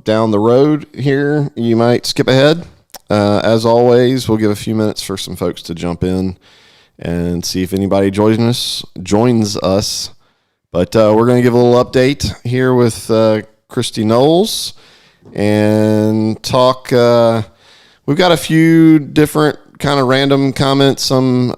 down the road here, you might skip ahead. As always, we'll give a few minutes for some folks to jump in and see if anybody joins us. But we're going to give a little update here with Christie Knowles and talk. We've got a few different kind of random comments. Some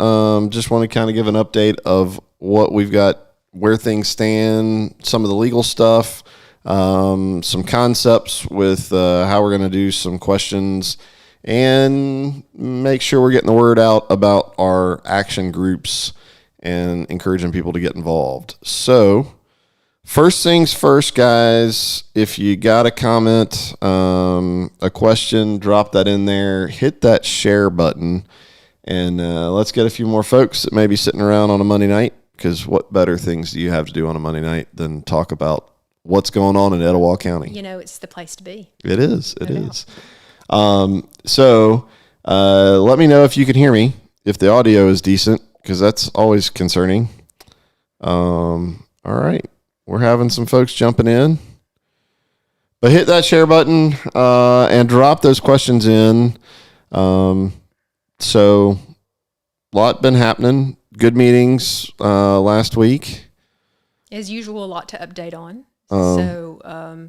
just want to kind of give an update of what we've got, where things stand, some of the legal stuff, some concepts with how we're going to do some questions, and make sure we're getting the word out about our action groups and encouraging people to get involved. So first things first, guys, if you got a comment, a question, drop that in there, hit that share button, and let's get a few more folks that may be sitting around on a Monday night, because what better things do you have to do on a Monday night than talk about what's going on in Etowah County? You know, it's the place to be. It is. It is. So let me know if you can hear me, if the audio is decent, because that's always concerning. All right. We're having some folks jumping in. But hit that share button and drop those questions in. So a lot been happening. Good meetings last week. As usual, a lot to update on. So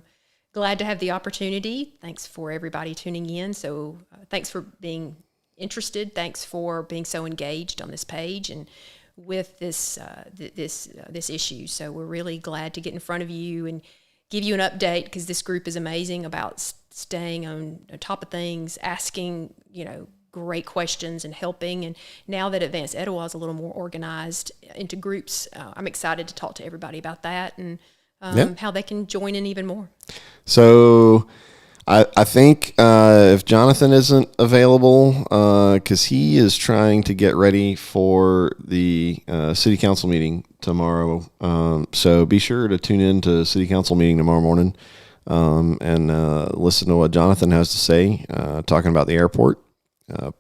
glad to have the opportunity. Thanks for everybody tuning in. So thanks for being interested. Thanks for being so engaged on this page and with this this issue. So we're really glad to get in front of you and give you an update, because this group is amazing about staying on top of things, asking, great questions and helping. And now that Advanced Etowah is a little more organized into groups, I'm excited to talk to everybody about that and how they can join in even more. So I think if Jonathan isn't available, because he is trying to get ready for the city council meeting tomorrow. So be sure to tune in to city council meeting tomorrow morning and listen to what Jonathan has to say, talking about the airport,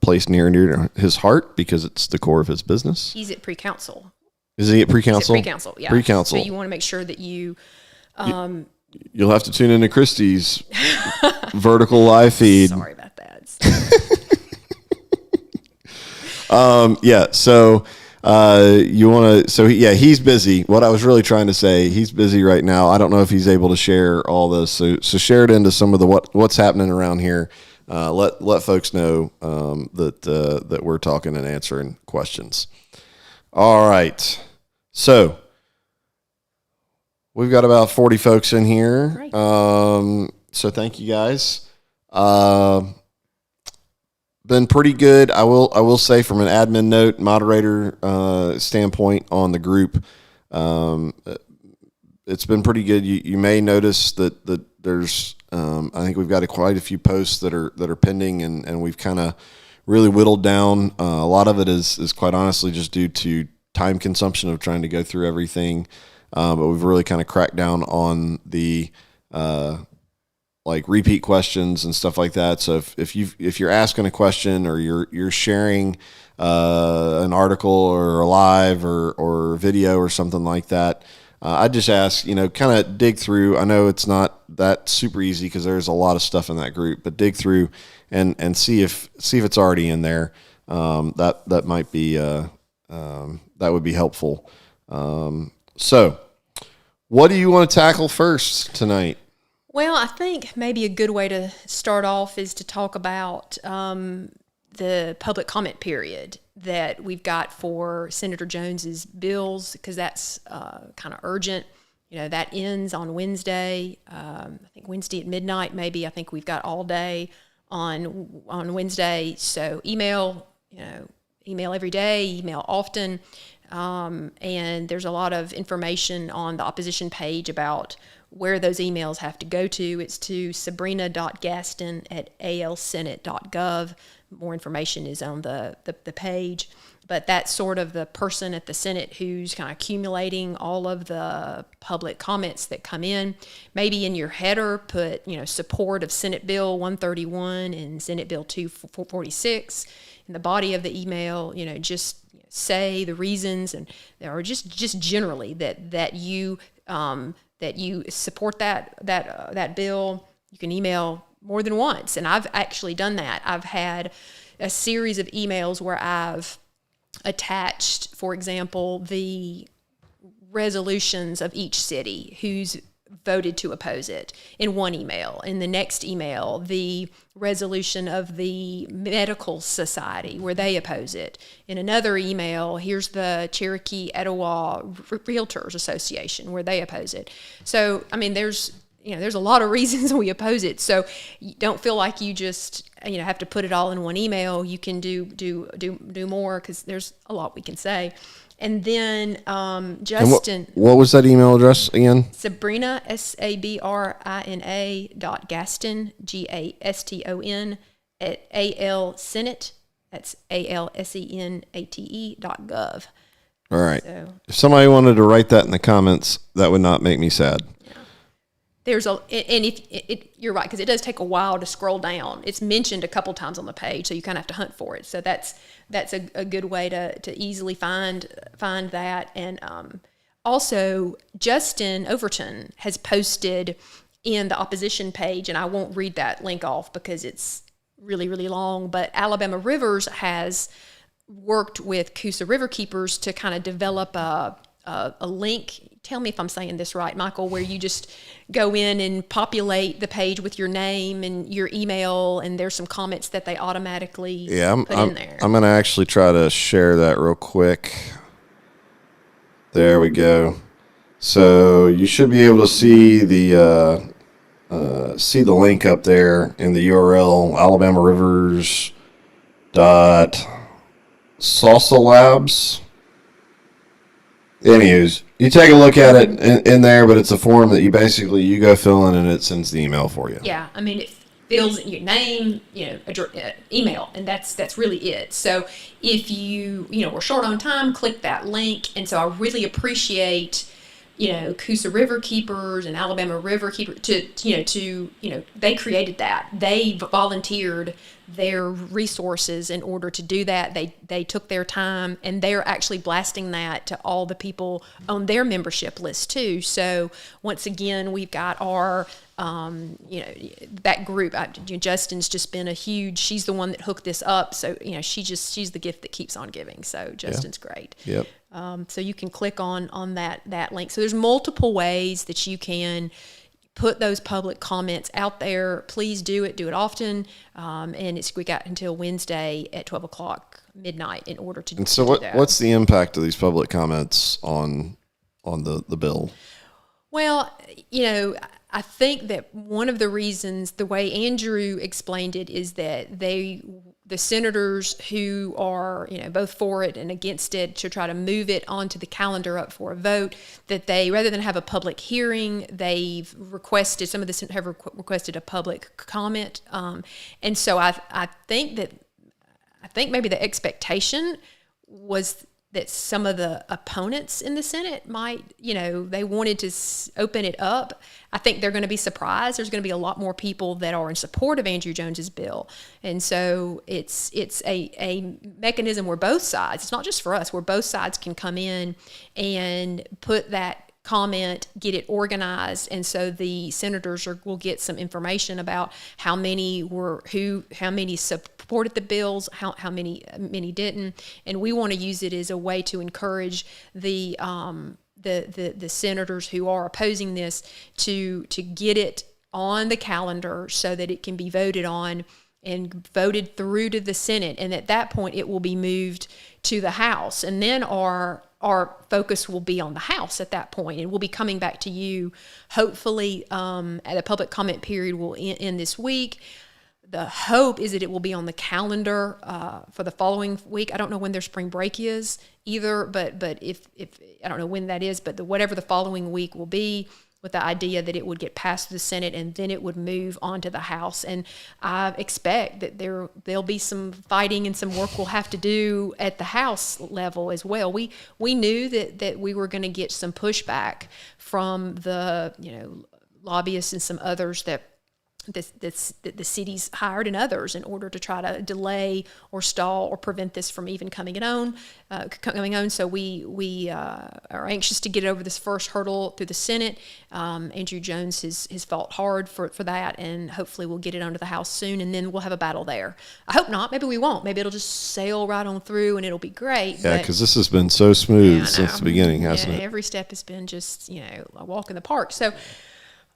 place near and dear to his heart because it's the core of his business. He's at pre-council. Is he at pre-council? Pre-council, yeah. Pre-council. So you want to make sure that you... You'll have to tune into Christie's vertical live feed. Sorry about that. Yeah. So you want to? So he's busy. What I was really trying to say, he's busy right now. I don't know if he's able to share all this. So share it into some of the what's happening around here. Let folks know that we're talking and answering questions. All right. So we've got about 40 folks in here. Great. So thank you guys. Been pretty good. I will say from an admin note, moderator standpoint on the group, it's been pretty good. You may notice that there's I think we've got quite a few posts that are pending, and we've kind of really whittled down. A lot of it is quite honestly just due to time consumption of trying to go through everything. But we've really kind of cracked down on the like repeat questions and stuff like that. So if you're asking a question or you're sharing an article or a live or video or something like that, I just ask, kind of dig through. I know it's not that super easy because there's a lot of stuff in that group, but dig through and see if it's already in there. That might be that would be helpful. So what do you want to tackle first tonight? Well, I think maybe a good way to start off is to talk about the public comment period that we've got for Senator Jones's bills, because that's kind of urgent. That ends on Wednesday. I think Wednesday at midnight, maybe. I think we've got all day on Wednesday. So email every day, email often. And there's a lot of information on the opposition page about where those emails have to go to. It's to sabrina.gaston@alsenate.gov. More information is on the page. But that's sort of the person at the Senate who's kind of accumulating all of the public comments that come in. Maybe in your header, put, support of Senate Bill 131 and Senate Bill 246. In the body of the email, just say the reasons or just generally that you support that bill, you can email more than once. And I've actually done that. I've had a series of emails where I've attached, for example, the resolutions of each city who's voted to oppose it in one email. In the next email, the resolution of the medical society where they oppose it. In another email, here's the Cherokee Etowah Realtors Association where they oppose it. So, I mean, there's a lot of reasons we oppose it. So you don't feel like you just have to put it all in one email. You can do more, because there's a lot we can say. And then Justin. And what was that email address again? Sabrina, Sabrina .Gaston, Gaston at ALSenate. That's ALSENATE.gov. All right. So, if somebody wanted to write that in the comments, that would not make me sad. You're right, because it does take a while to scroll down. It's mentioned a couple times on the page, so you kind of have to hunt for it. So that's a good way to easily find that. And also, Justin Overton has posted in the opposition page, and I won't read that link off because it's really, really long, but Alabama Rivers has worked with Coosa River Keepers to kind of develop a link. Tell me if I'm saying this right, Michael, where you just go in and populate the page with your name and your email, and there's some comments that they automatically put in there. I'm going to actually try to share that real quick. There we go. So you should be able to see the link up there in the URL, Alabama Rivers .salsa labs. Anyways, you take a look at it in there, but it's a form that you go fill in and it sends the email for you. Yeah, I mean, it fills in your name, email, and that's really it. So if we're short on time, click that link. And so I really appreciate, Coosa River Keepers and Alabama River Keepers they created that. They volunteered their resources in order to do that. They took their time, and they're actually blasting that to all the people on their membership list too. So once again, we've got our that group. Justin's just been she's the one that hooked this up. So she's the gift that keeps on giving. So Justin's great. Yep. So you can click on that link. So there's multiple ways that you can put those public comments out there. Please do it often. And we got until Wednesday at 12 o'clock midnight in order to. And so what's the impact of these public comments on the bill? Well, I think that one of the reasons, the way Andrew explained it, is that the senators who are, both for it and against it, to try to move it onto the calendar up for a vote, that they, rather than have a public hearing, they've requested, some of the senators have requested a public comment. And so I think maybe the expectation was that some of the opponents in the Senate might, they wanted to open it up. I think they're going to be surprised. There's going to be a lot more people that are in support of Andrew Jones's bill. And so it's a mechanism where both sides, it's not just for us, where both sides can come in and put that comment, get it organized, and so the senators will get some information about how many supported the bills, how many didn't, and we want to use it as a way to encourage the senators who are opposing this to get it on the calendar so that it can be voted on and voted through to the Senate, and at that point it will be moved to the House, and then our focus will be on the House at that point, and we'll be coming back to you hopefully at a public comment period will end this week. The hope is that it will be on the calendar for the following week. I don't know when their spring break is either, but if I don't know when that is, but whatever the following week will be, with the idea that it would get passed the Senate and then it would move on to the House. And I expect that there'll be some fighting and some work we'll have to do at the House level as well. We knew that we were going to get some pushback from the lobbyists and some others that the city's hired and others in order to try to delay or stall or prevent this from even coming on. So we are anxious to get over this first hurdle through the Senate. Andrew Jones has fought hard for that, and hopefully we'll get it under the House soon, and then we'll have a battle there. I hope not. Maybe we won't. Maybe it'll just sail right on through, and it'll be great. Yeah, because this has been so smooth since the beginning, hasn't it? Every step has been just a walk in the park. So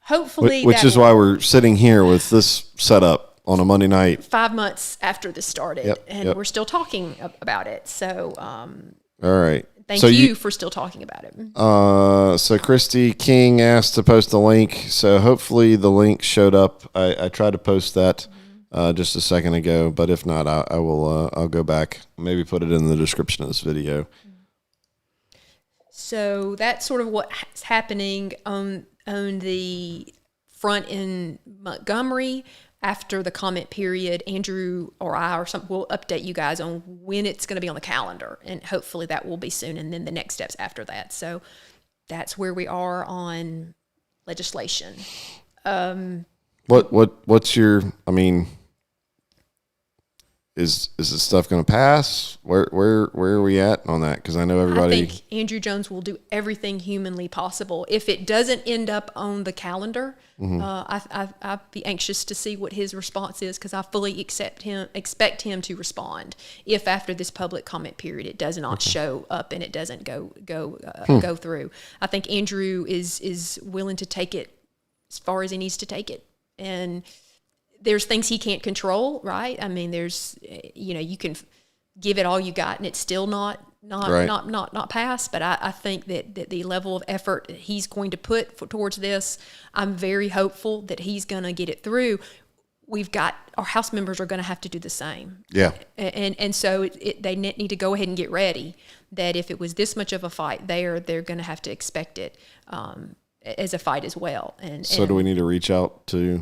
hopefully, which is why we're sitting here with this setup on a Monday night, 5 months after this started, and we're still talking about it. So, all right. Thank you for still talking about it. So Christy King asked to post the link. So hopefully the link showed up. I tried to post that just a second ago, but if not, I will. I'll go back. Maybe put it in the description of this video. So that's sort of what's happening on the front in Montgomery. After the comment period, Andrew or I or something will update you guys on when it's going to be on the calendar, and hopefully that will be soon, and then the next steps after that. So that's where we are on legislation. What's your? I mean, is this stuff going to pass? Where are we at on that? Because I know everybody. I think Andrew Jones will do everything humanly possible. If it doesn't end up on the calendar, I'd be anxious to see what his response is, because I fully expect him to respond if after this public comment period it does not show up and it doesn't go through. I think Andrew is willing to take it as far as he needs to take it, and there's things he can't control, right? I mean, there's, you can give it all you got and it's still not pass. But I think that the level of effort he's going to put towards this, I'm very hopeful that he's going to get it through. Our House members are going to have to do the same. Yeah. And so they need to go ahead and get ready that if it was this much of a fight they're going to have to expect it as a fight as well. So do we need to reach out to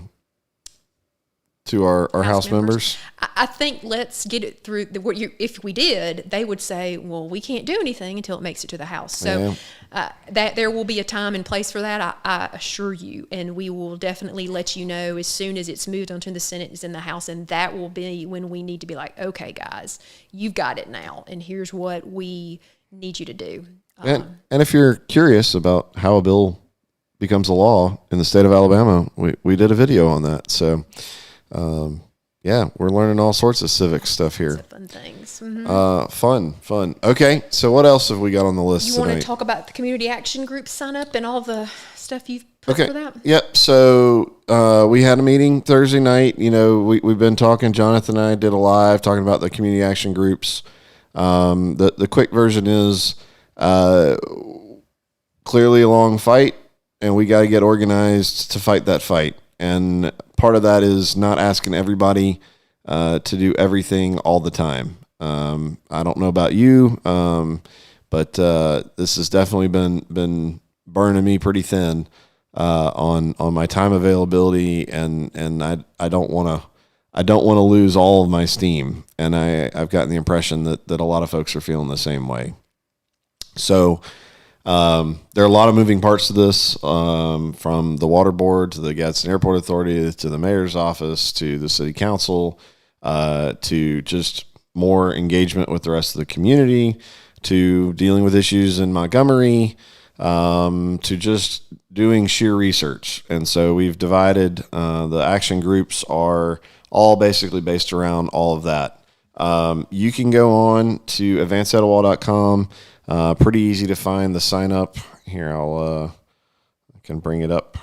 our House members? I think let's get it through. If we did, they would say, well, we can't do anything until it makes it to the House. So that there will be a time and place for that, I assure you. And we will definitely let you know as soon as it's moved onto the Senate, is in the House. And that will be when we need to be like, okay, guys, you've got it now. And here's what we need you to do. And if you're curious about how a bill becomes a law in the state of Alabama, we did a video on that. So, we're learning all sorts of civic stuff here. Fun things. Mm-hmm. Fun. Okay, so what else have we got on the list tonight? You want to talk about the community action group sign up and all the stuff you've put for that? Yep. So we had a meeting Thursday night. We've been talking. Jonathan and I did a live talking about the community action groups. The quick version is clearly a long fight, and we got to get organized to fight that fight. And part of that is not asking everybody to do everything all the time. I don't know about you, but this has definitely been burning me pretty thin on my time availability, and I don't want to lose all of my steam. And I've gotten the impression that a lot of folks are feeling the same way. So. There are a lot of moving parts to this, from the water board to the Gadsden Airport Authority to the mayor's office to the city council, to just more engagement with the rest of the community, to dealing with issues in Montgomery, to just doing sheer research. And so we've divided, the action groups are all basically based around all of that. You can go on to advancedetowah.com. Pretty easy to find the sign up. Here, I can bring it up.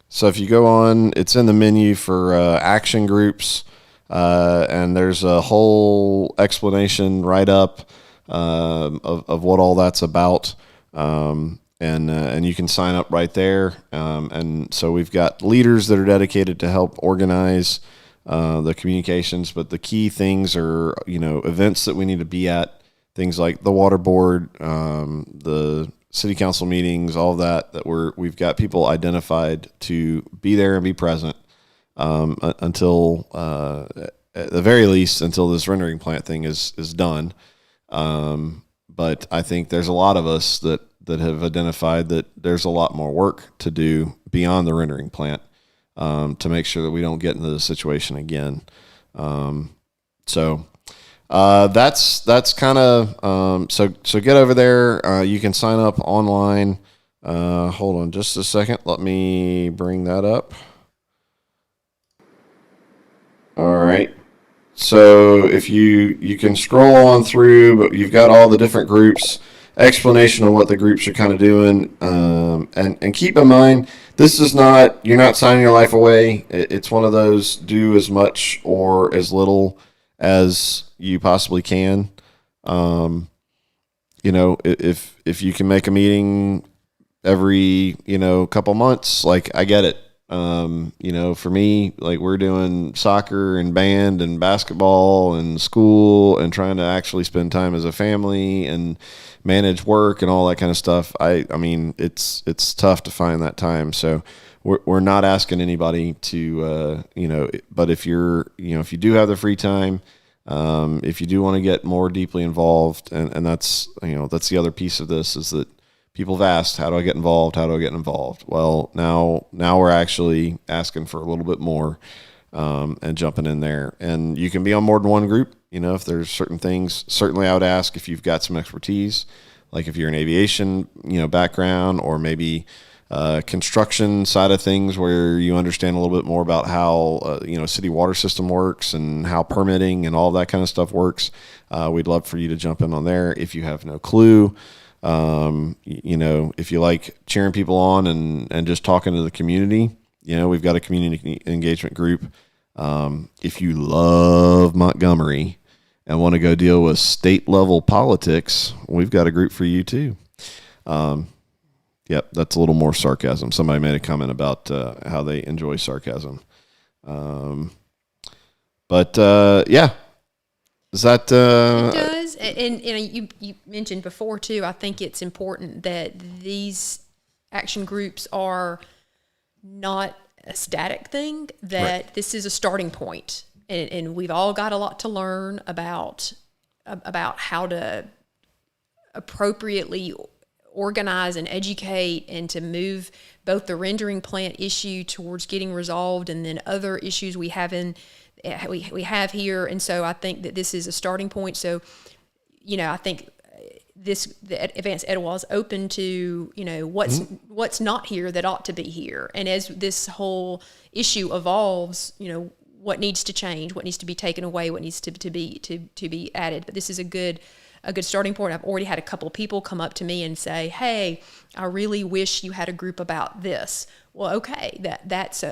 So if you go on, it's in the menu for action groups, and there's a whole explanation right up of what all that's about. And you can sign up right there. And so we've got leaders that are dedicated to help organize the communications, but the key things are, events that we need to be at, things like the water board, the city council meetings, all of that we've got people identified to be there and be present, until, at the very least, until this rendering plant thing is done. But I think there's a lot of us that that have identified that there's a lot more work to do beyond the rendering plant to make sure that we don't get into the situation again. So that's kind of so get over there. You can sign up online. Hold on just a second. Let me bring that up. All right. So if you can scroll on through, but you've got all the different groups, explanation of what the groups are kind of doing, and keep in mind, this is not, you're not signing your life away. It's one of those do as much or as little as you possibly can. If you can make a meeting every, couple months, like I get it. For me, like we're doing soccer and band and basketball and school and trying to actually spend time as a family and manage work and all that kind of stuff. I mean, it's tough to find that time. So we're not asking anybody to, but if if you do have the free time, if you do want to get more deeply involved, and that's the other piece of this is that people have asked, how do I get involved? How do I get involved? Well, now we're actually asking for a little bit more and jumping in there. And you can be on more than one group. If there's certain things, certainly I would ask if you've got some expertise, like if you're an aviation, background, or maybe construction side of things where you understand a little bit more about how, city water system works and how permitting and all that kind of stuff works. We'd love for you to jump in on there. If you have no clue, if you like cheering people on and just talking to the community, we've got a community engagement group. If you love Montgomery and want to go deal with state level politics, we've got a group for you too. Yep. That's a little more sarcasm. Somebody made a comment about, how they enjoy sarcasm. Yeah. Is that, it does. And you mentioned before too, I think it's important that these action groups are not a static thing, that right. This is a starting point. And we've all got a lot to learn about how to appropriately organize and educate and to move both the rendering plant issue towards getting resolved and then other issues we have here. And so I think that this is a starting point. So, I think the Advanced Etowah is open to, what's not here that ought to be here. And as this whole issue evolves, what needs to change, what needs to be taken away, what needs to be added. But this is a good starting point. I've already had a couple of people come up to me and say, "Hey, I really wish you had a group about this." Well, okay, that's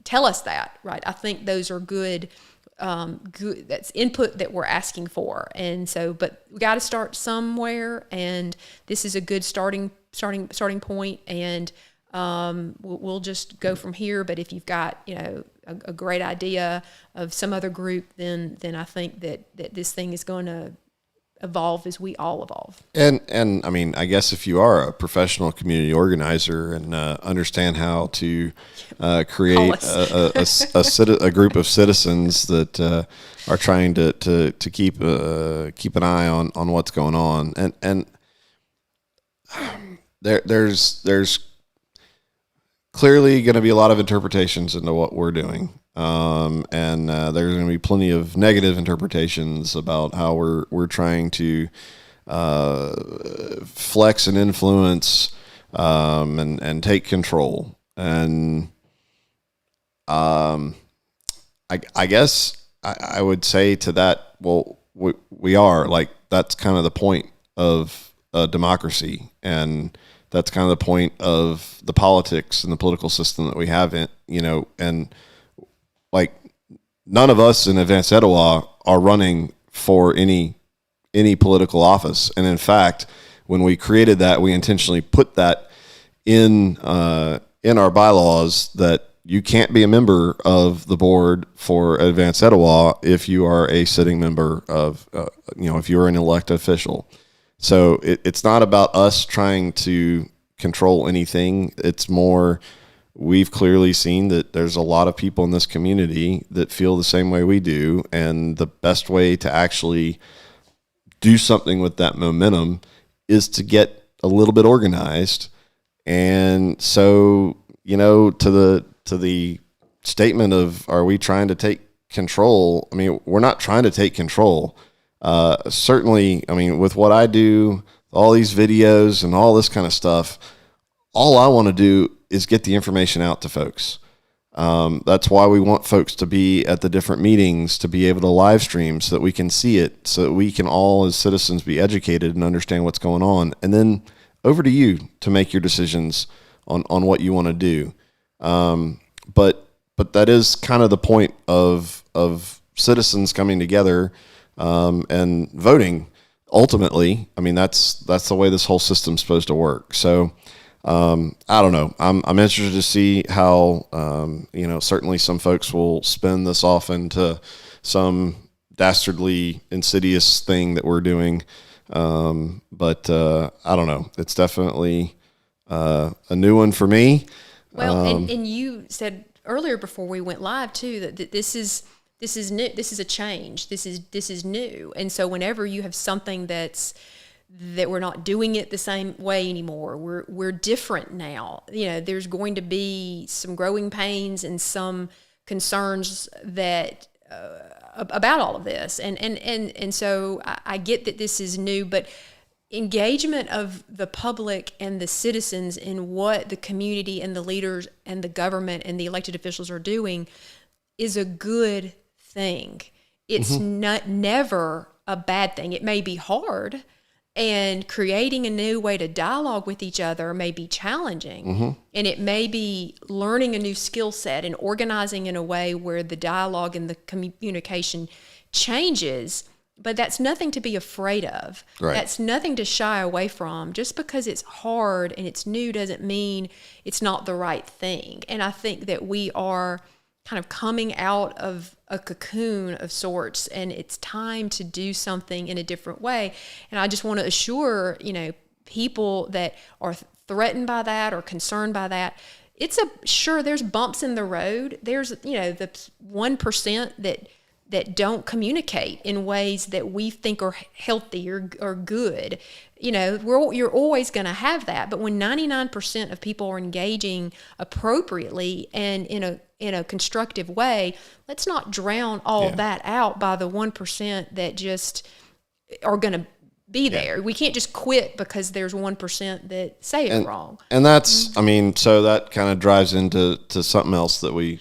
tell us that, right? I think those are good. That's input that we're asking for, and so, but we got to start somewhere, and this is a good starting point, and we'll just go from here. But if you've got a great idea of some other group, then I think that this thing is going to evolve as we all evolve. And I mean, I guess if you are a professional community organizer and understand how to create a group of citizens that are trying to keep an eye on what's going on, and there's clearly going to be a lot of interpretations into what we're doing. And there's going to be plenty of negative interpretations about how we're trying to flex and influence and take control. And I guess I would say to that, well, we are, like, that's kind of the point of democracy, and that's kind of the point of the politics and the political system that we have in, and like, none of us in Advanced Etowah are running for any political office. And in fact, when we created that, we intentionally put that in our bylaws that you can't be a member of the board for Advanced Etowah if you are a sitting member of, if you're an elected official. So it's not about us trying to control anything. It's more, we've clearly seen that there's a lot of people in this community that feel the same way we do, and the best way to actually do something with that momentum is to get a little bit organized. And so, to the statement of, are we trying to take control? I mean, we're not trying to take control. Certainly, I mean, with what I do, all these videos and all this kind of stuff, all I want to do is get the information out to folks. That's why we want folks to be at the different meetings, to be able to live stream so that we can see it, so that we can all as citizens be educated and understand what's going on. And then over to you to make your decisions on what you want to do. But that is kind of the point of citizens coming together and voting. Ultimately, I mean, that's the way this whole system's supposed to work. So I don't know. I'm interested to see how certainly some folks will spin this off into some dastardly, insidious thing that we're doing. But I don't know. It's definitely a new one for me. Well, and you said earlier before we went live too that this is new. This is a change. This is new. And so whenever you have something that we're not doing it the same way anymore, we're different now. There's going to be some growing pains and some concerns that about all of this. And so I get that this is new, but engagement of the public and the citizens in what the community and the leaders and the government and the elected officials are doing is a good thing. It's never a bad thing. It may be hard, and creating a new way to dialogue with each other may be challenging, and it may be learning a new skill set and organizing in a way where the dialogue and the communication changes. But that's nothing to be afraid of. Right. That's nothing to shy away from. Just because it's hard and it's new doesn't mean it's not the right thing. And I think that we are kind of coming out of a cocoon of sorts, and it's time to do something in a different way. And I just want to assure, people that are threatened by that or concerned by that, sure, there's bumps in the road. There's, the 1% that don't communicate in ways that we think are healthy or good. You're always going to have that. But when 99% of people are engaging appropriately and in a constructive way, let's not drown all that out by the 1% that just are going to be there. We can't just quit because there's 1% that say it wrong. And that's, so that kind of drives into something else that we,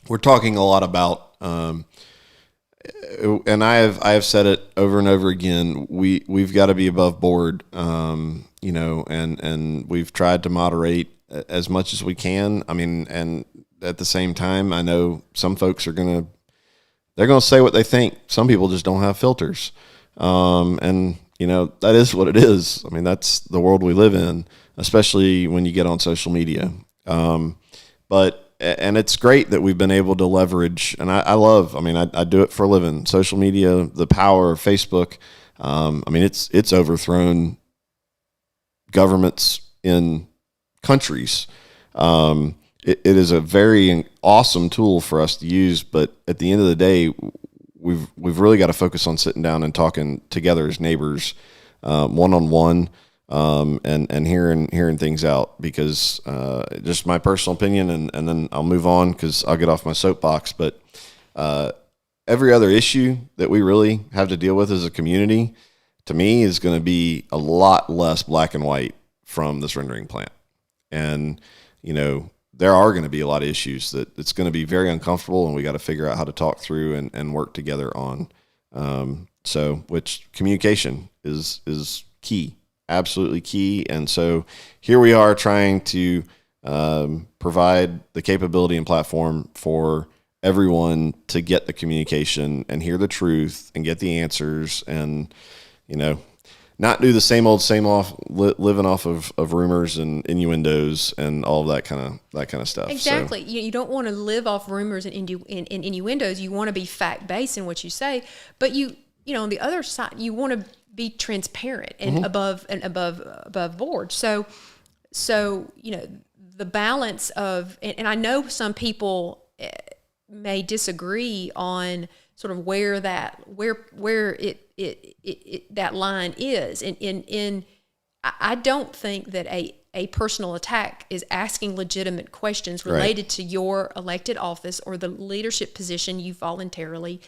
we're talking a lot about, and I have said it over and over again. We've got to be above board, and we've tried to moderate as much as we can. And at the same time, I know some folks they're gonna say what they think. Some people just don't have filters, and that is what it is. That's the world we live in, especially when you get on social media. And it's great that we've been able to leverage, and I love, I do it for a living, social media, the power of Facebook. It's overthrown governments in countries. It is a very awesome tool for us to use, but at the end of the day, we've really got to focus on sitting down and talking together as neighbors, one-on-one. And hearing things out, because just my personal opinion, and then I'll move on because I'll get off my soapbox. But every other issue that we really have to deal with as a community, to me, is going to be a lot less black and white from this rendering plant. And there are going to be a lot of issues that it's going to be very uncomfortable, and we got to figure out how to talk through and work together on. Which communication is key. Absolutely key. And so here we are trying to provide the capability and platform for everyone to get the communication and hear the truth and get the answers, and not do the same old living off of rumors and innuendos and all of that kind of stuff. Exactly. So, you don't want to live off rumors and innuendos. You want to be fact based in what you say, but on the other side, you want to be transparent and above board. So the balance of, and I know some people may disagree on sort of where it that line is. And I don't think that a personal attack is asking legitimate questions related to your elected office or the leadership position you voluntarily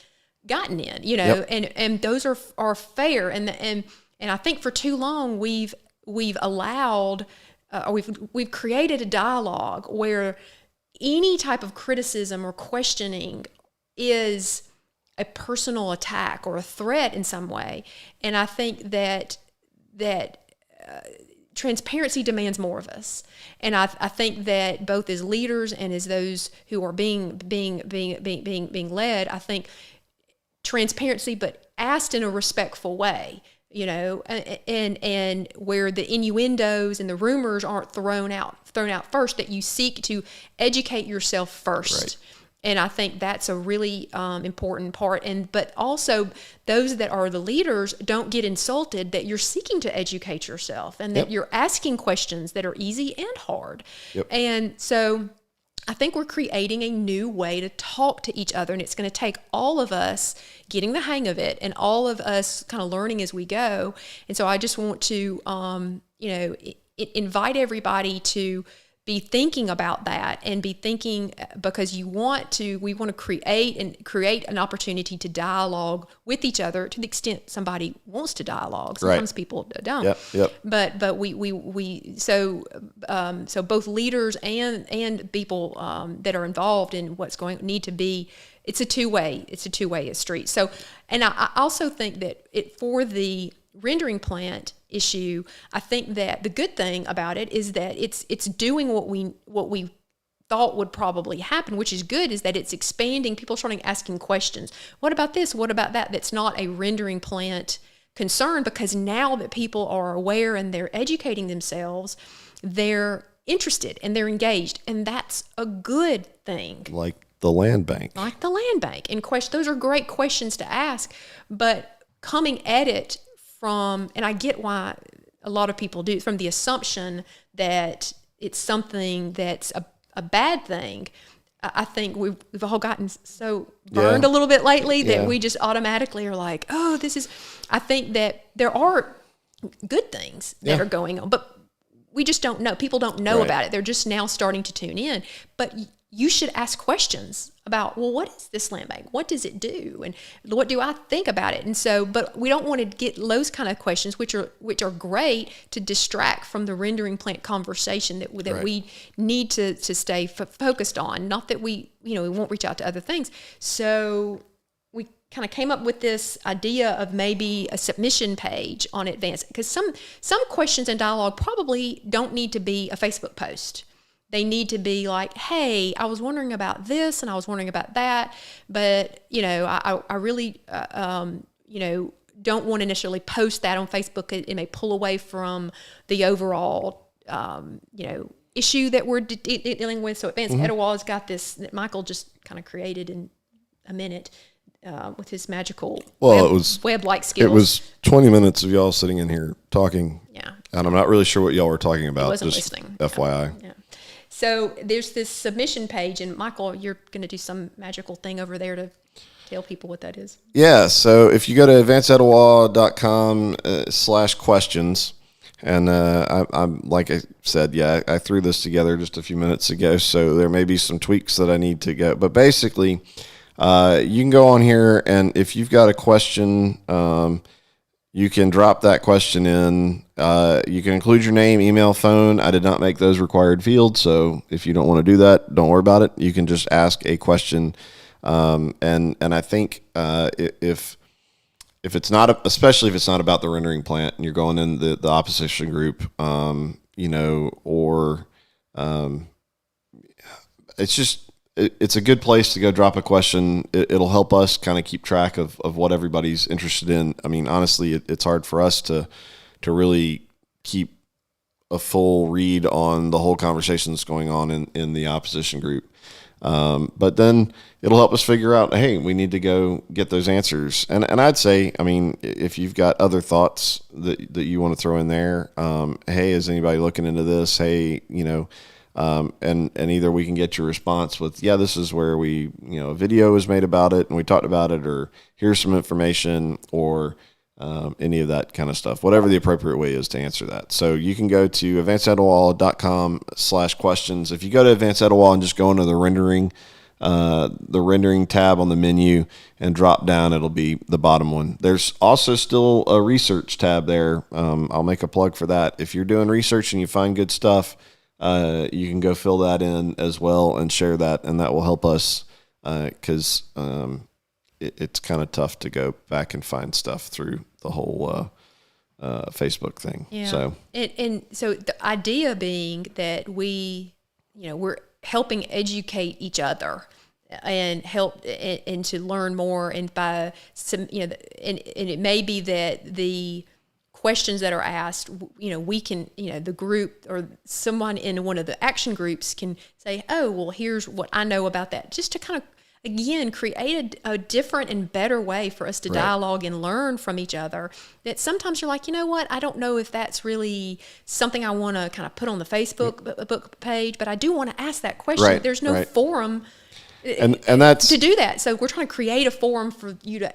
gotten in, and those are fair. And I think for too long we've allowed, or we've created a dialogue where any type of criticism or questioning is a personal attack or a threat in some way. And I think that transparency demands more of us. And I think that both as leaders and as those who are being led, I think transparency, but asked in a respectful way, and where the innuendos and the rumors aren't thrown out first, that you seek to educate yourself first. Right. And I think that's a really important part. But also, those that are the leaders don't get insulted that you're seeking to educate yourself and that you're asking questions that are easy and hard. Yep. And so I think we're creating a new way to talk to each other, and it's going to take all of us getting the hang of it and all of us kind of learning as we go. And so I just want to, invite everybody to be thinking about that and be thinking, because we want to create an opportunity to dialogue with each other to the extent somebody wants to dialogue. Sometimes people don't. Yep. But so both leaders and people that are involved in what's need to be. It's a two-way street. So, and I also think that for the rendering plant issue, I think that the good thing about it is that it's doing what we thought would probably happen, which is good, is that it's expanding. People starting asking questions. What about this? What about that? That's not a rendering plant concern, because now that people are aware and they're educating themselves, they're interested and they're engaged, and that's a good thing. Like the land bank. And those are great questions to ask, but coming at it from, and I get why a lot of people do, from the assumption that it's something that's a bad thing. I think we've all gotten so burned a little bit lately that we just automatically are like, oh, this is, I think that there are good things that are going on, but we just don't know. People don't know about it. They're just now starting to tune in. But you should ask questions about, well, what is this land bank? What does it do? And what do I think about it? And so, but we don't want to get those kind of questions, which are great, to distract from the rendering plant conversation that we need to stay focused on. Not that we won't reach out to other things. So we kind of came up with this idea of maybe a submission page on Advance, because some questions in dialogue probably don't need to be a Facebook post. They need to be like, hey, I was wondering about this and I was wondering about that, but I really don't want to necessarily post that on Facebook. It may pull away from the overall issue that we're dealing with. So Advanced Etowah has got this that Michael just kind of created in a minute with his magical web-like skills. It was 20 minutes of y'all sitting in here talking. Yeah. And I'm not really sure what y'all were talking about. I wasn't just listening. FYI. Yeah. So there's this submission page, and Michael, you're going to do some magical thing over there to tell people what that is. Yeah. So if you go to advancedetowah.com/questions, and I'm like I said, I threw this together just a few minutes ago, so there may be some tweaks that I need to go. But basically, you can go on here, and if you've got a question, you can drop that question in. You can include your name, email, phone. I did not make those required fields, so if you don't want to do that, don't worry about it. You can just ask a question, and I think if it's not, especially if it's not about the rendering plant, and you're going in the opposition group, it's just. It's a good place to go drop a question. It'll help us kind of keep track of what everybody's interested in. I mean, honestly, it's hard for us to really keep a full read on the whole conversation that's going on in the opposition group. But then it'll help us figure out, hey, we need to go get those answers. And I'd say, I mean, if you've got other thoughts that you want to throw in there, hey, is anybody looking into this? Hey, and either we can get your response with, this is where a video was made about it and we talked about it, or here's some information, or any of that kind of stuff, whatever the appropriate way is to answer that. So you can go to advancedetowah.com/questions. If you go to Advanced Etowah and just go into the rendering tab on the menu and drop down, it'll be the bottom one. There's also still a research tab there. I'll make a plug for that. If you're doing research and you find good stuff, you can go fill that in as well and share that, and that will help us because it's kind of tough to go back and find stuff through the whole Facebook thing. Yeah. So so the idea being that we're helping educate each other and help and to learn more, and by some and it may be that the questions that are asked, we can, the group or someone in one of the action groups can say, oh, well, here's what I know about that, just to kind of, again, create a different and better way for us to dialogue and learn from each other. That sometimes you're like, you know what, I don't know if that's really something I want to kind of put on the Facebook book page, but I do want to ask that question. Right, There's no forum and that's to do that. So we're trying to create a forum for you to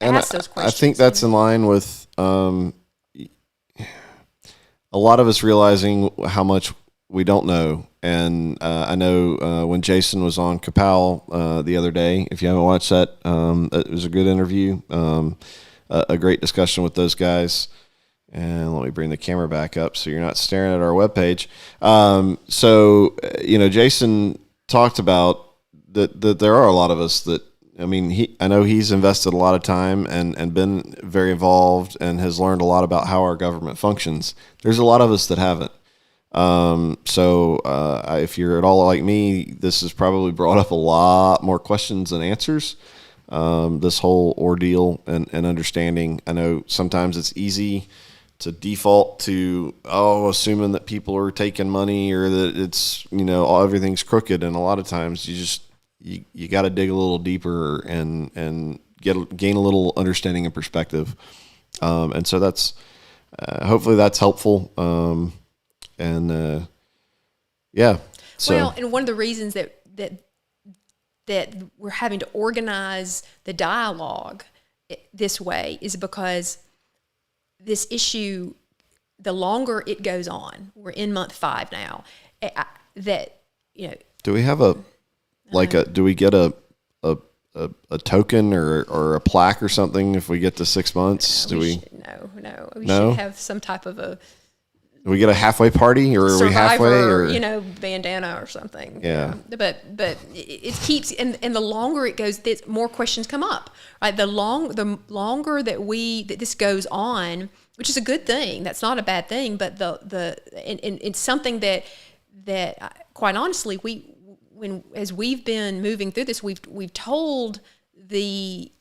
ask those questions. I think that's in line with a lot of us realizing how much we don't know. And I know when Jason was on Kapow the other day, if you haven't watched that, it was a good interview, a great discussion with those guys. And let me bring the camera back up so you're not staring at our webpage. Jason talked about that there are a lot of us that, I know he's invested a lot of time and been very involved and has learned a lot about how our government functions. There's a lot of us that haven't. If you're at all like me, this has probably brought up a lot more questions than answers. This whole ordeal and understanding. I know sometimes it's easy to default to, assuming that people are taking money or that it's, everything's crooked. And a lot of times you got to dig a little deeper and gain a little understanding and perspective. And so that's, hopefully that's helpful. So and one of the reasons that we're having to organize the dialogue this way is because this issue, the longer it goes on, we're in month 5 now, do we have do we get a token or a plaque or something if we get to 6 months? No, we should have some type of a, do we get a halfway party, or are we halfway, or bandana or something? Yeah. But it keeps, and the longer it goes, more questions come up. Right. The longer that this goes on, which is a good thing. That's not a bad thing. But it's something that quite honestly, as we've been moving through this, we've told the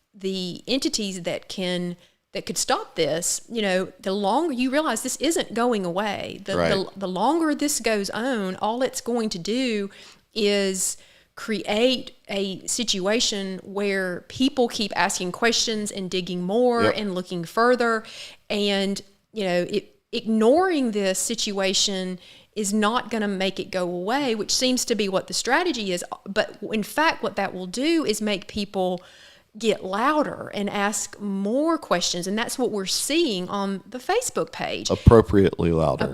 entities that could stop this, the longer you realize this isn't going away, the longer this goes on, all it's going to do is create a situation where people keep asking questions and digging more and looking further. And, ignoring this situation is not going to make it go away, which seems to be what the strategy is. But in fact, what that will do is make people get louder and ask more questions. And that's what we're seeing on the Facebook page. Appropriately louder.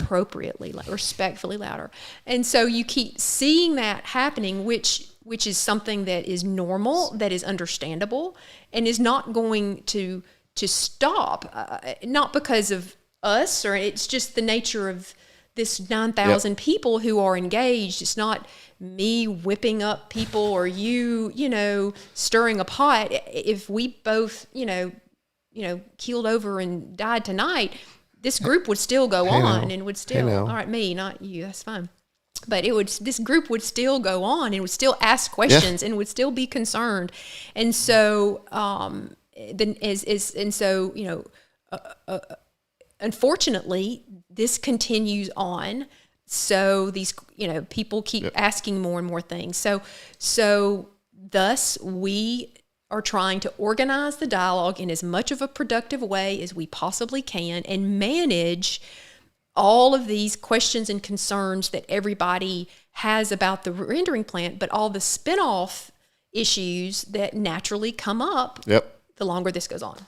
Respectfully louder. And so you keep seeing that happening, which is something that is normal, that is understandable, and is not going to stop, not because of us, or it's just the nature of this 9,000 people who are engaged. It's not me whipping up people or you stirring a pot. If we both, keeled over and died tonight, this group would still go on and would still, all right, me, not you, that's fine. But this group would still go on and would still ask questions and would still be concerned. And so, unfortunately, this continues on. So these, people keep asking more and more things. So thus we are trying to organize the dialogue in as much of a productive way as we possibly can and manage all of these questions and concerns that everybody has about the rendering plant, but all the spin-off issues that naturally come up the longer this goes on.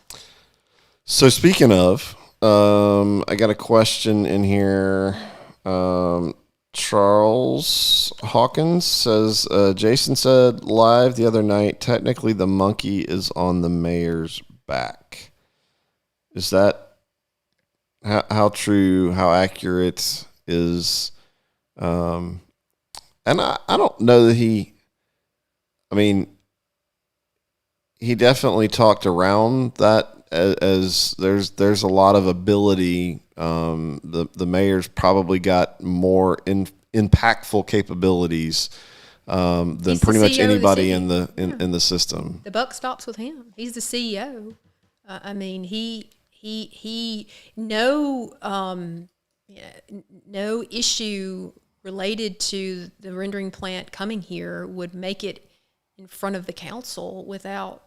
So speaking of, I got a question in here. Charles Hawkins says, Jason said live the other night, technically the monkey is on the mayor's back. Is that how true, how accurate is, and I don't know that I mean, he definitely talked around that as there's a lot of ability. The mayor's probably got more impactful capabilities than He's pretty the much CEO of the anybody city. in the system. The buck stops with him. He's the CEO. I mean, he no issue related to the rendering plant coming here would make it in front of the council without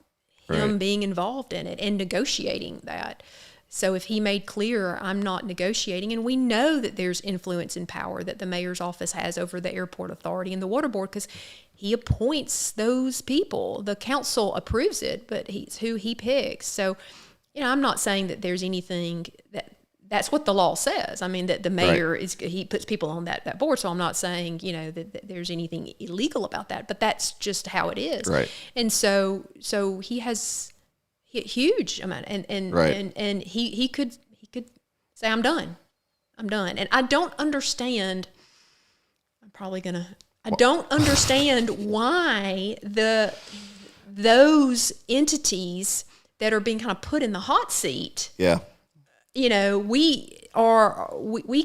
him being involved in it and negotiating that. So if he made clear, I'm not negotiating, and we know that there's influence and power that the mayor's office has over the airport authority and the water board because he appoints those people. The council approves it, but he's who he picks. So, I'm not saying that there's anything that's what the law says. I mean, that the mayor he puts people on that board. So I'm not saying, that there's anything illegal about that, but that's just how it is. Right. And so he has huge amount and he could say, I'm done. And I don't understand. I don't understand why those entities that are being kind of put in the hot seat. Yeah. We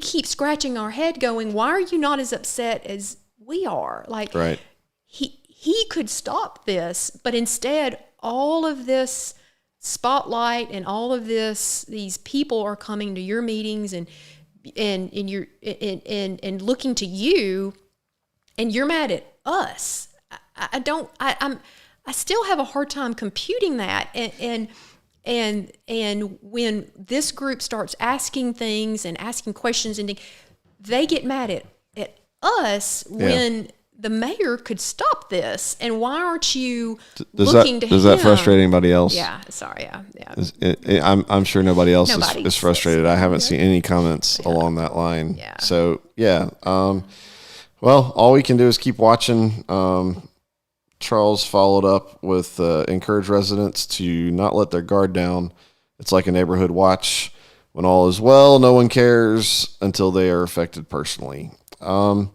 keep scratching our head going, why are you not as upset as we are? Like, right. He could stop this, but instead all of this spotlight and all of these people are coming to your meetings and you're and looking to you, and you're mad at us. I still have a hard time computing that. And when this group starts asking things and asking questions, and they get mad at us when the mayor could stop this. And why aren't you looking to him? Does that frustrate anybody else? Yeah, sorry, yeah. I'm sure nobody else is frustrated. I haven't seen any comments along that line. Yeah. So, well, all we can do is keep watching. Charles followed up with encourage residents to not let their guard down. It's like a neighborhood watch. When all is well, no one cares until they are affected personally. And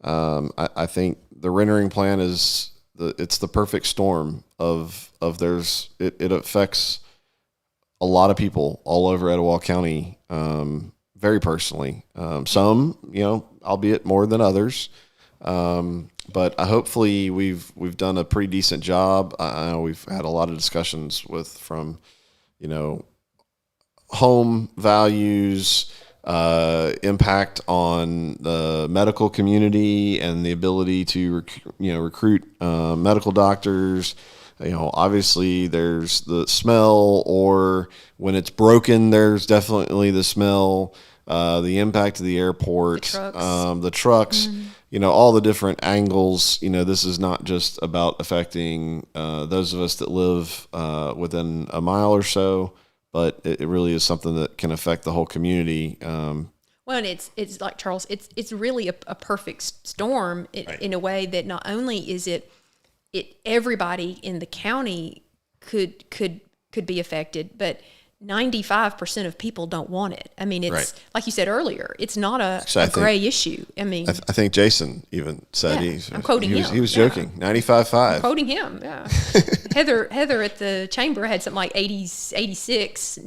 I think the rendering plan is it's the perfect storm of it affects a lot of people all over Etowah County, very personally. Some, albeit more than others. But hopefully we've done a pretty decent job. I know we've had a lot of discussions from home values, impact on the medical community and the ability to recruit medical doctors. Obviously there's the smell, or when it's broken, there's definitely the smell. The impact of the airport, the trucks, all the different angles. This is not just about affecting those of us that live within a mile or so, but it really is something that can affect the whole community. Well, and it's like Charles, it's really a perfect storm in a way that not only is it everybody in the county could be affected, but 95% of people don't want it. I mean, it's like you said earlier, it's not a gray issue. I mean, I think Jason even said I'm quoting him. He was joking. 95.5. I'm quoting him. Yeah. Heather at the chamber had something like 86. So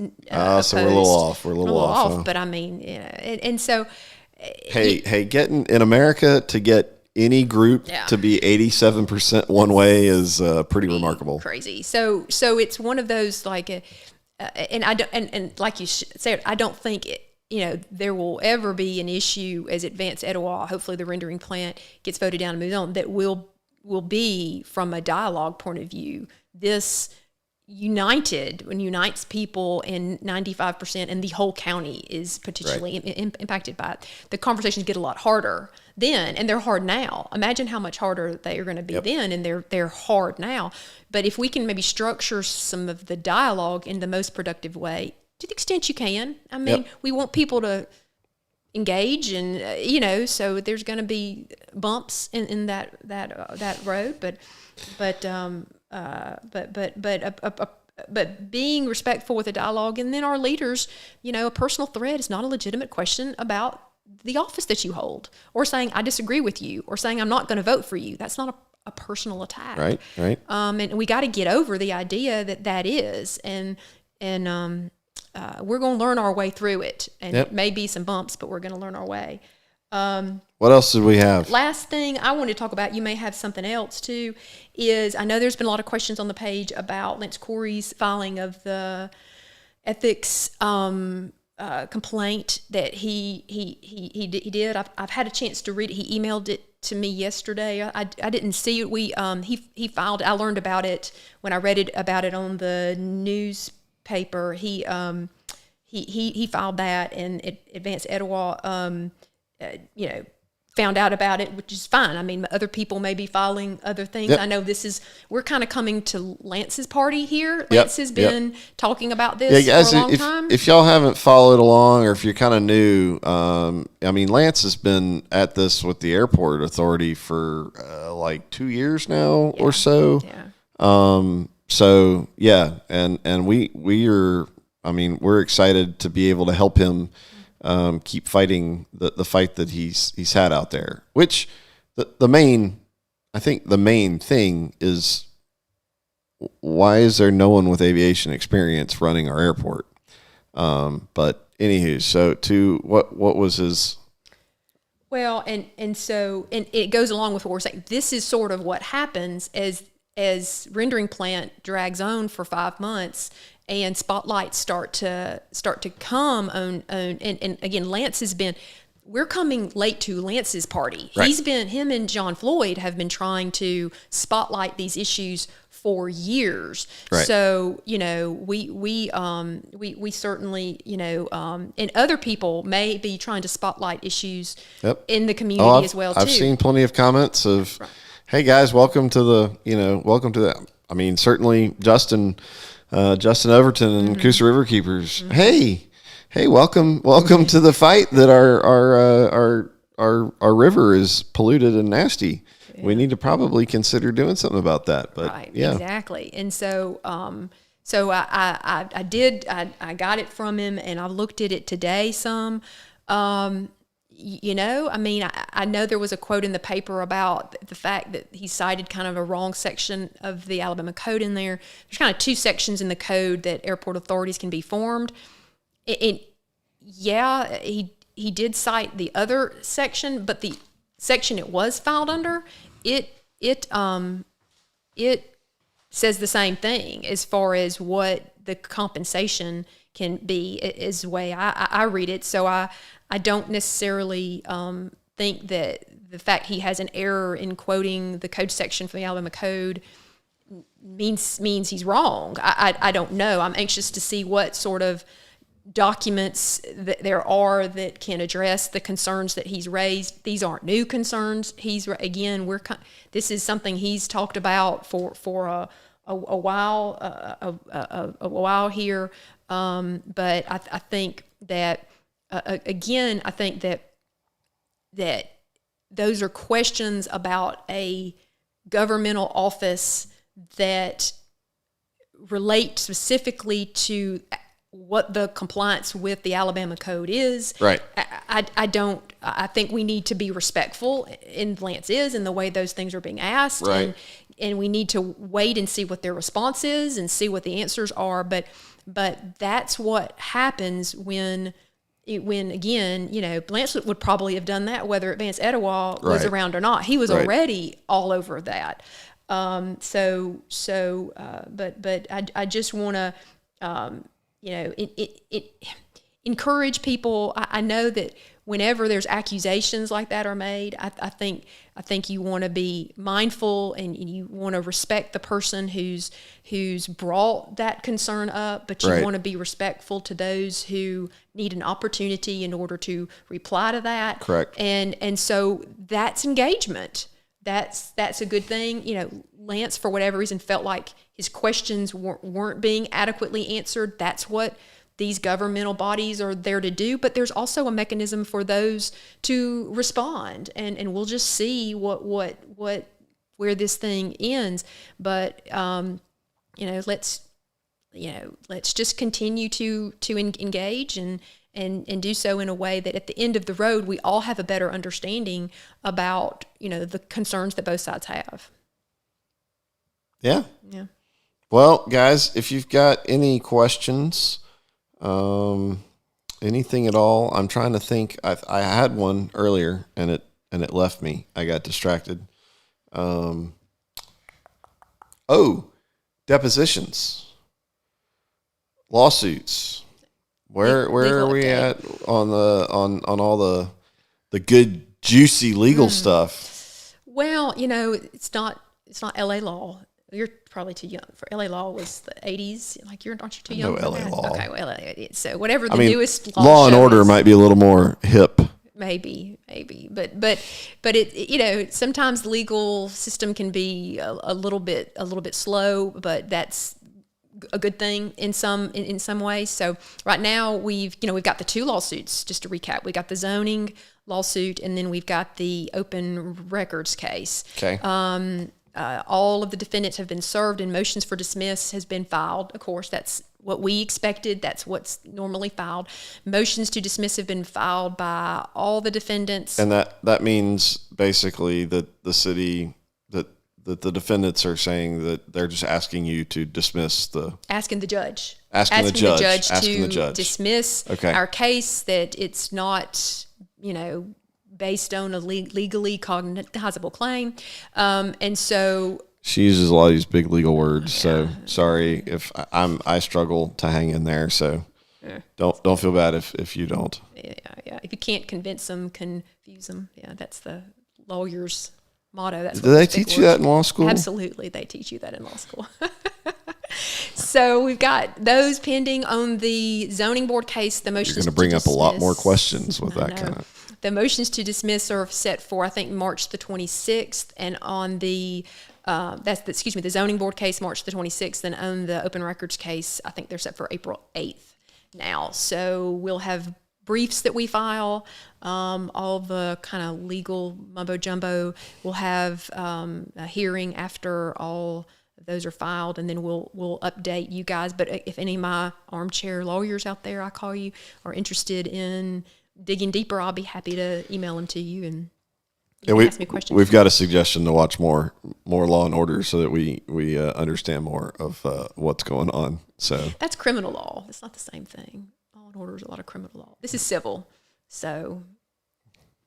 we're a little off. We're a little off. Huh? But I mean, and so. Hey, getting in America to get any group to be 87% one way is pretty remarkable. Crazy. So it's one of those like. And like you said, I don't think there will ever be an issue as Advanced Etowah. Hopefully, the rendering plant gets voted down and moves on. That will be, from a dialogue point of view, this unites people, and 95% and the whole county is potentially impacted by it. The conversations get a lot harder then, and they're hard now. Imagine how much harder they are going to be then, and they're hard now. But if we can maybe structure some of the dialogue in the most productive way, to the extent you can. I mean, we want people to engage, and so there's going to be bumps in that road, but being respectful with the dialogue, and then our leaders, a personal threat is not a legitimate question about the office that you hold, or saying I disagree with you, or saying I'm not going to vote for you. That's not a personal attack. Right. And we got to get over the idea that is, and we're going to learn our way through it, and it may be some bumps, but we're going to learn our way. What else did we have? Last thing I wanted to talk about, you may have something else too, is I know there's been a lot of questions on the page about Lance Corey's filing of the ethics complaint that he did. I've had a chance to read it. He emailed it to me yesterday. I didn't see it. He filed. I learned about it when I read about it on the newspaper. He filed that, and Advanced Etowah found out about it, which is fine. I mean, other people may be filing other things. I know we're kind of coming to Lance's party here. Lance has been talking about this guys, for a long time. If y'all haven't followed along, or if you're kind of new, I mean, Lance has been at this with the airport authority for like 2 years now or so. And we are, I mean, we're excited to be able to help him keep fighting the fight that he's had out there. Which the main thing is, why is there no one with aviation experience running our airport? But anywho, so what was his? Well, and it goes along with what we're saying. This is sort of what happens as rendering plant drags on for 5 months, and spotlights start to come on, and again, Lance has been. We're coming late to Lance's party. Right. Him and John Floyd have been trying to spotlight these issues for years. Right. So we certainly and other people may be trying to spotlight issues in the community as well too. I've seen plenty of comments of, "Hey guys, welcome to the." I mean, certainly Justin Overton and Coosa River Keepers. Hey, welcome to the fight that our river is polluted and nasty. Yeah. We need to probably consider doing something about that. But exactly. And so I got it from him, and I looked at it today some. I mean, I know there was a quote in the paper about the fact that he cited kind of a wrong section of the Alabama code in there. There's kind of two sections in the code that airport authorities can be formed. He did cite the other section, but the section it was filed under, it says the same thing as far as what the compensation can be, is the way I read it. So I don't necessarily think that the fact he has an error in quoting the code section from the Alabama Code means he's wrong. I don't know. I'm anxious to see what sort of documents that there are that can address the concerns that he's raised. These aren't new concerns. This is something he's talked about for a while here. But I think that. Again, I think that those are questions about a governmental office that relate specifically to what the compliance with the Alabama Code is. Right. I think we need to be respectful, and Lance is, in the way those things are being asked. Right. And we need to wait and see what their response is and see what the answers are. But that's what happens when again, Lance would probably have done that whether Advanced Etowah was around or not. He was already all over that. But I just want to, encourage people. I know that whenever there's accusations like that are made, I think you want to be mindful and you want to respect the person who's brought that concern up, but you want to be respectful to those who need an opportunity in order to reply to that. Correct. And so that's engagement. That's a good thing. Lance, for whatever reason, felt like his questions weren't being adequately answered. That's what these governmental bodies are there to do. But there's also a mechanism for those to respond, and we'll just see where this thing ends. But let's just continue to engage and do so in a way that at the end of the road, we all have a better understanding about, the concerns that both sides have. Yeah. Yeah. Well, guys, if you've got any questions, anything at all, I'm trying to think. I had one earlier and it left me. I got distracted. Depositions, lawsuits. Where are we at on all the good juicy legal stuff? Well, it's not LA law. You're probably too young for LA law. Was the 80s? Like aren't you too young? No, LA law. Okay, well, so whatever the newest law and order might be a little more hip. Maybe, but it sometimes the legal system can be a little bit slow, but that's a good thing in some ways. So right now we've got the two lawsuits. Just to recap, we got the zoning lawsuit, and then we've got the open records case. Okay. All of the defendants have been served, and motions for dismiss has been filed. Of course, that's what we expected. That's what's normally filed. Motions to dismiss have been filed by all the defendants. And that means basically that the city, that the defendants are saying that they're just asking you to dismiss asking the judge to dismiss our case, that it's not, based on a legally cognizable claim. And so she uses a lot of these big legal words. So sorry if I struggle to hang in there. So don't feel bad if you don't. Yeah. If you can't convince them, confuse them. Yeah. That's the lawyer's motto. Do they teach you that in law school? Absolutely. They teach you that in law school. So we've got those pending on the zoning board case. The motions. You're going to bring up a lot more questions with that kind of. The motions to dismiss are set for, I think, March the 26th, and on the the zoning board case, March the 26th, and on the open records case, I think they're set for April 8th now. So we'll have briefs that we file, all the kind of legal mumbo jumbo. We'll have a hearing after all of those are filed, and then we'll update you guys. But if any of my armchair lawyers out there, I call you, are interested in digging deeper, I'll be happy to email them to you and ask me questions. We've got a suggestion to watch more Law and Order so that we understand more of what's going on. So that's criminal law. It's not the same thing. Law and Order is a lot of criminal law. This is civil, so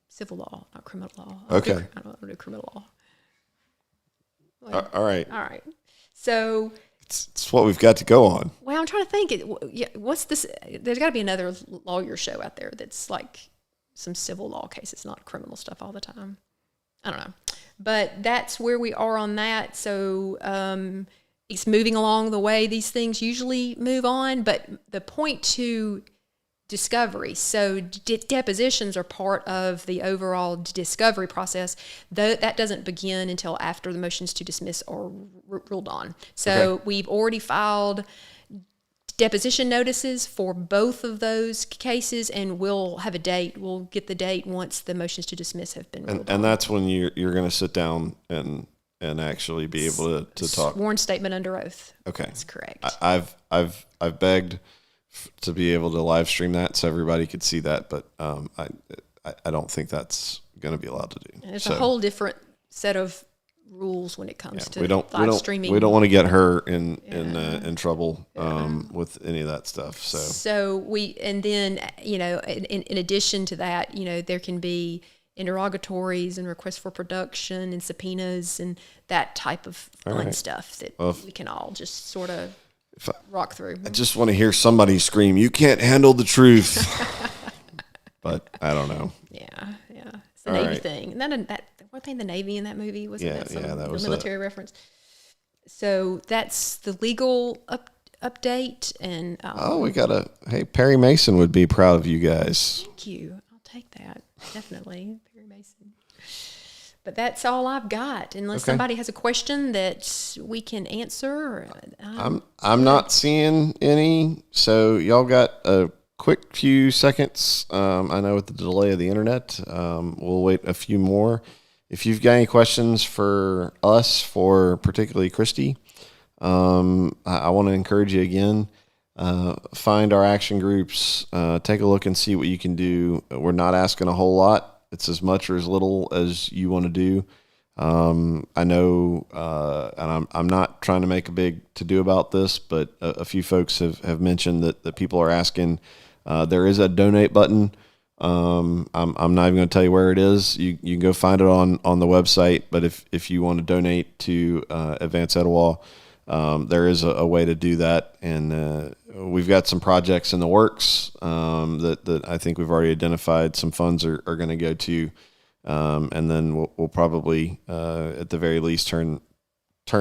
civil law, not criminal law. Okay. I don't do criminal law. All right. So it's what we've got to go on. Well, I'm trying to think. What's this? There's got to be another lawyer show out there that's like some civil law cases, not criminal stuff all the time. I don't know. But that's where we are on that. So it's moving along the way these things usually move on. But the point to discovery. So depositions are part of the overall discovery process. That doesn't begin until after the motions to dismiss are ruled on. So we've already filed deposition notices for both of those cases, and we'll have a date. We'll get the date once the motions to dismiss have been ruled on. And that's when you're going to sit down and actually be able to talk. Sworn statement under oath. Okay, that's correct. I've begged to be able to live stream that so everybody could see that, but I don't think that's going to be allowed to do. And it's a whole different set of rules when it comes to live streaming. We don't want to get her in trouble with any of that stuff. So and then in addition to that, there can be interrogatories and requests for production and subpoenas and that type of fun stuff that we can all just sort of rock through. I just want to hear somebody scream, "You can't handle the truth." but I don't know. Yeah. It's the Navy right. thing. And that weren't they in the Navy in that movie? Wasn't that some that was military reference? So that's the legal update. And hey, Perry Mason would be proud of you guys. thank you. I'll take that. Definitely, Perry Mason. But that's all I've got. Unless somebody has a question that we can answer. I'm not seeing any. So y'all got a quick few seconds. I know with the delay of the internet, we'll wait a few more. If you've got any questions for us, for particularly Christie, I want to encourage you again. Find our action groups. Take a look and see what you can do. We're not asking a whole lot. It's as much or as little as you want to do. I know, and I'm not trying to make a big to-do about this, but a few folks have mentioned that people are asking. There is a donate button. I'm not even going to tell you where it is. You can go find it on the website. But if you want to donate to Advance Etowah, there is a way to do that. And we've got some projects in the works that I think we've already identified. Some funds are going to go to, and then we'll probably at the very least turn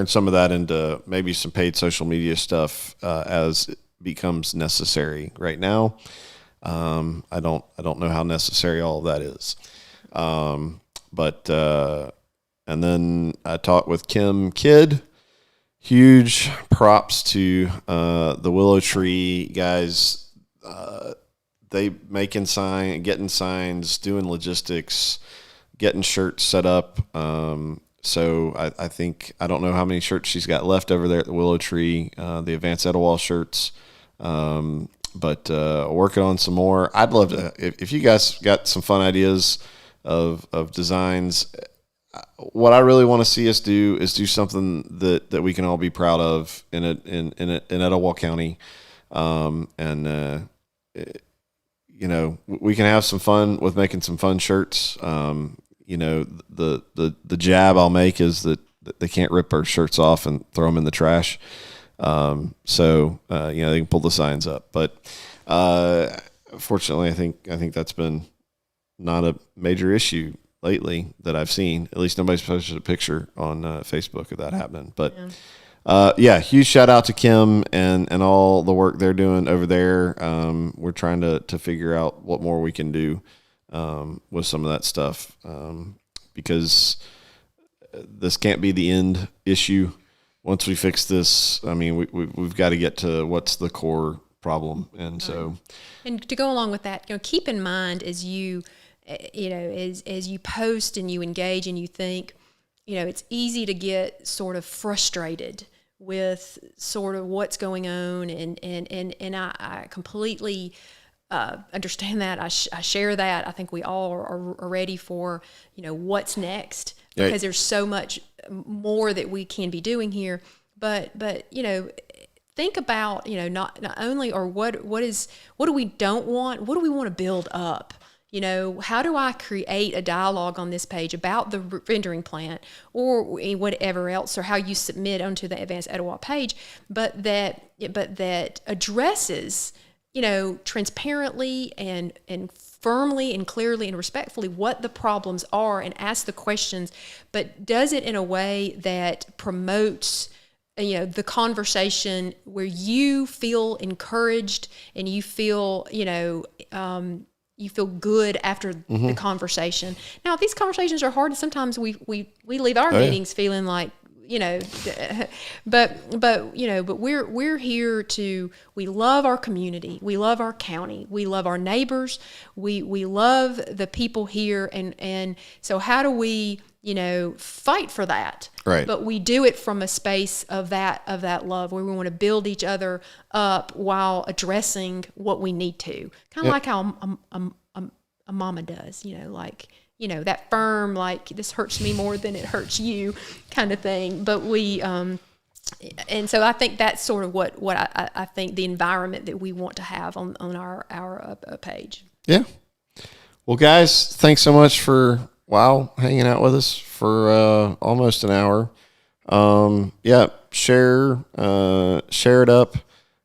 some of that into maybe some paid social media stuff as it becomes necessary. Right now, I don't know how necessary all of that is, but and then I talked with Kim Kidd. Huge props to the Willow Tree guys. They getting signs, doing logistics, getting shirts set up. So I think, I don't know how many shirts she's got left over there at the Willow Tree, the Advance Etowah shirts. But working on some more. I'd love to, if you guys got some fun ideas of designs. What I really want to see us do is do something that we can all be proud of in Etowah County, and we can have some fun with making some fun shirts. The jab I'll make is that they can't rip our shirts off and throw them in the trash. So they can pull the signs up, but fortunately, I think that's been not a major issue lately that I've seen. At least nobody's posted a picture on Facebook of that happening. But huge shout out to Kim and all the work they're doing over there. We're trying to figure out what more we can do with some of that stuff, because this can't be the end issue. Once we fix this, I mean, we've got to get to what's the core problem. And so, and to go along with that, keep in mind as you post and you engage and you think, it's easy to get sort of frustrated with sort of what's going on, and I completely understand that. I share that. I think we all are ready for what's next, because there's so much more that we can be doing here. But think about not only, or what do we don't want, what do we want to build up. How do I create a dialogue on this page about the rendering plant or whatever else, or how you submit onto the Advanced Etowah page, but that addresses, transparently and firmly and clearly and respectfully what the problems are, and ask the questions, but does it in a way that promotes the conversation, where you feel encouraged and you feel you feel good after the conversation. Now, these conversations are hard, and sometimes we leave our meetings feeling like, but we're here to, we love our community, we love our county, we love our neighbors, we love the people here, and so how do we fight for that? Right. But we do it from a space of that love, where we want to build each other up while addressing what we need to. Kind of like how a mama does, that firm, like, this hurts me more than it hurts you kind of thing. But we, and so I think that's sort of what I think the environment that we want to have on our page. Yeah. Well, guys, thanks so much for hanging out with us for almost an hour. Share it up,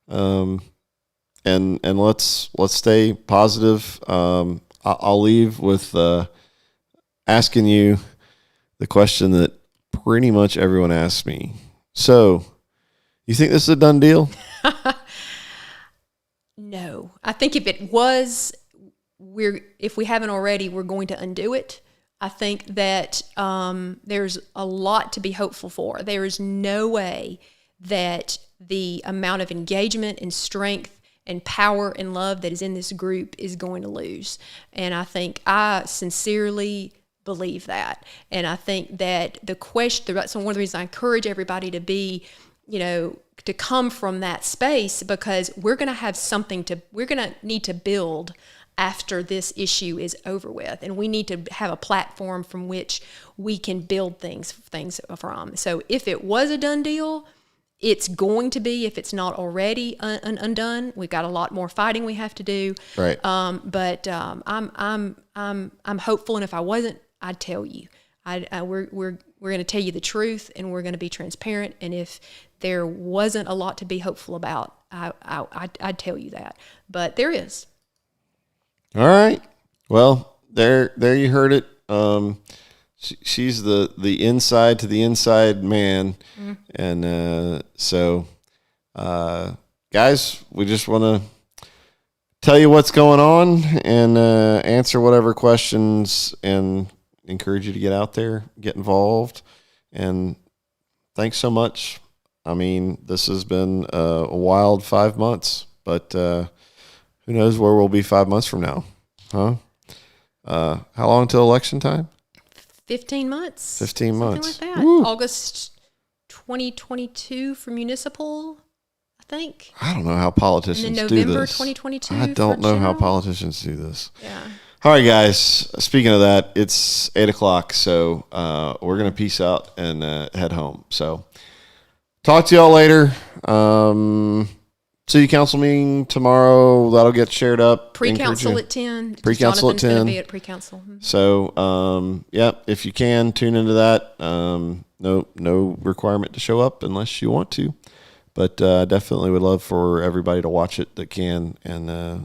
and let's stay positive. I'll leave with asking you the question that pretty much everyone asks me. So, you think this is a done deal? No. I think if it was, if we haven't already, we're going to undo it. I think that there's a lot to be hopeful for. There is no way that the amount of engagement and strength and power and love that is in this group is going to lose. And I think I sincerely believe that. And I think that that's one of the reasons I encourage everybody to be, to come from that space, because we're going to need to build after this issue is over with. And we need to have a platform from which we can build things from. So if it was a done deal, it's going to be, if it's not already undone. We've got a lot more fighting we have to do. Right. But I'm hopeful, and if I wasn't, I'd tell you. We're going to tell you the truth, and we're going to be transparent. And if there wasn't a lot to be hopeful about, I'd tell you that. But there is. All right. Well, there you heard it. She's the inside to the inside man. Mm-hmm. And so, guys, we just want to tell you what's going on and answer whatever questions and encourage you to get out there, get involved. And thanks so much. I mean, this has been a wild 5 months, but who knows where we'll be 5 months from now, huh? How long till election time? 15 months. 15 months. Something like that. Woo. August 2022 for municipal, I think. I don't know how politicians do this. And then November 2022 I don't know how general. politicians do this. Yeah. All right, guys. Speaking of that, it's 8:00, so we're going to peace out and head home. So talk to y'all later. City council meeting tomorrow. That'll get shared up. Pre-council at 10. Pre-council at 10. Going to be at pre-council. So, if you can, tune into that. No requirement to show up unless you want to. But definitely would love for everybody to watch it that can and